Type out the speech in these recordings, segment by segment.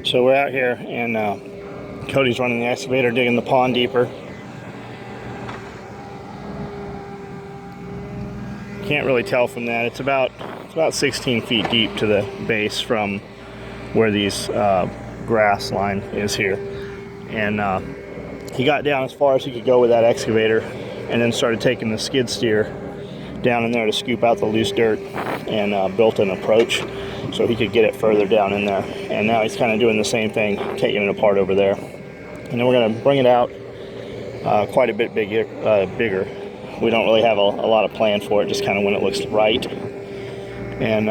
So we're out here, and Cody's running the excavator, digging the pond deeper. Can't really tell from that. It's about 16 feet deep to the base from where these grass line is here. And he got down as far as he could go with that excavator, and then started taking the skid steer down in there to scoop out the loose dirt, and built an approach so he could get it further down in there. And now he's kind of doing the same thing, taking it apart over there. And then we're going to bring it out quite a bit bigger. We don't really have a lot of plan for it, just kind of when it looks right. And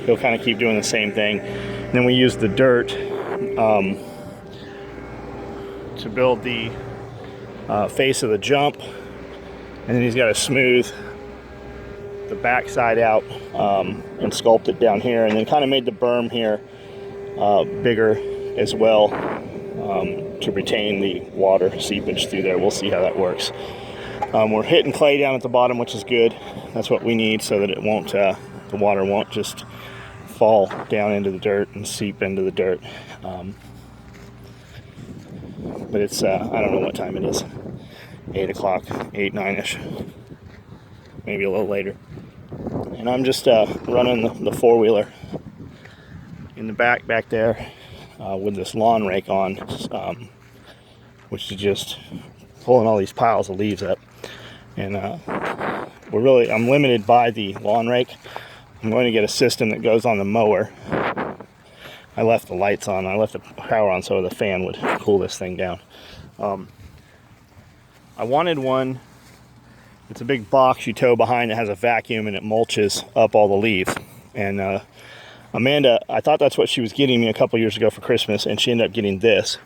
he'll kind of keep doing the same thing. And then we use the dirt to build the face of the jump. And then he's got to smooth the backside out and sculpt it down here. And then kind of made the berm here bigger as well to retain the water seepage through there. We'll see how that works. We're hitting clay down at the bottom, which is good. That's what we need so that it won't, the water won't just fall down into the dirt and seep into the dirt. But it's, I don't know what time it is. 8 o'clock, 8, 9-ish. Maybe a little later. And I'm just running the four-wheeler in the back there with this lawn rake on, which is just pulling all these piles of leaves up. And I'm limited by the lawn rake. I'm going to get a system that goes on the mower. I left the lights on. I left the power on so the fan would cool this thing down. I wanted one. It's a big box you tow behind that has a vacuum and it mulches up all the leaves. And Amanda, I thought that's what she was getting me a couple years ago for Christmas, and she ended up getting this.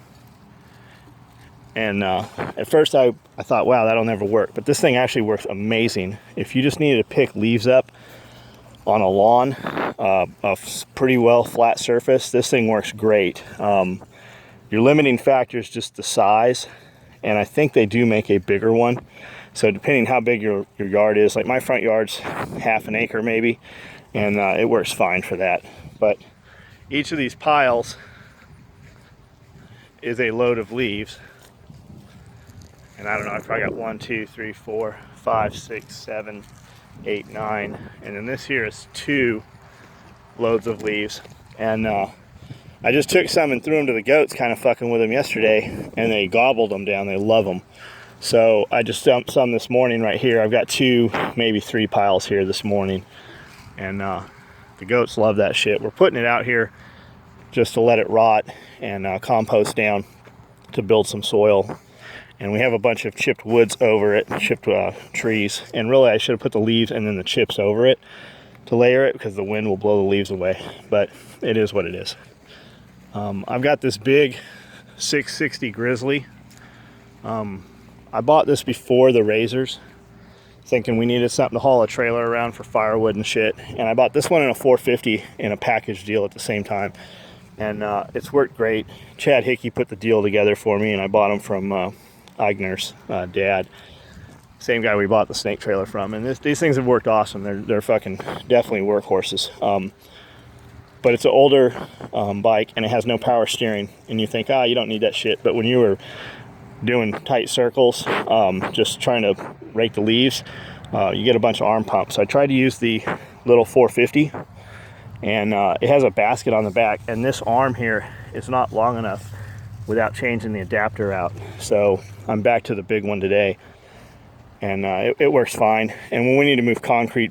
And at first I thought, wow, that'll never work. But this thing actually works amazing. If you just needed to pick leaves up on a lawn, a pretty well flat surface, this thing works great. Your limiting factor is just the size. And I think they do make a bigger one. So depending how big your yard is, like my front yard's half an acre maybe, and it works fine for that. But each of these piles is a load of leaves. And I don't know, I probably got 1, 2, 3, 4, 5, 6, 7, 8, 9. And then this here is 2 loads of leaves. And I just took some and threw them to the goats, kind of fucking with them yesterday, and they gobbled them down. They love them. So I just dumped some this morning right here. I've got 2, maybe 3 piles here this morning. And the goats love that shit. We're putting it out here just to let it rot and compost down to build some soil. And we have a bunch of chipped woods over it, chipped trees. And really, I should have put the leaves and then the chips over it to layer it, because the wind will blow the leaves away. But it is what it is. I've got this big 660 Grizzly. I bought this before the razors, thinking we needed something to haul a trailer around for firewood and shit. And I bought this one in a 450 in a package deal at the same time. And it's worked great. Chad Hickey put the deal together for me, and I bought them from Eigner's dad. Same guy we bought the snake trailer from. And these things have worked awesome. They're fucking definitely workhorses. But it's an older bike, and it has no power steering. And you think, you don't need that shit. But when you were doing tight circles, just trying to rake the leaves, you get a bunch of arm pumps. So I tried to use the little 450, and it has a basket on the back. And this arm here is not long enough without changing the adapter out. So I'm back to the big one today. And it works fine. And when we need to move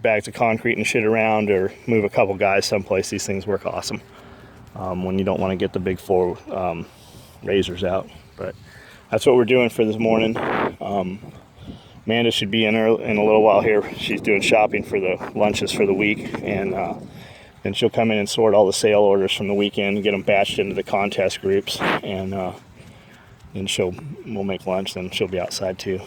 bags of concrete and shit around, or move a couple guys someplace, these things work awesome. When you don't want to get the big 4 razors out. But that's what we're doing for this morning. Amanda should be in a little while here. She's doing shopping for the lunches for the week. And then she'll come in and sort all the sale orders from the weekend and get them batched into the contest groups. And then we'll make lunch, then she'll be outside too.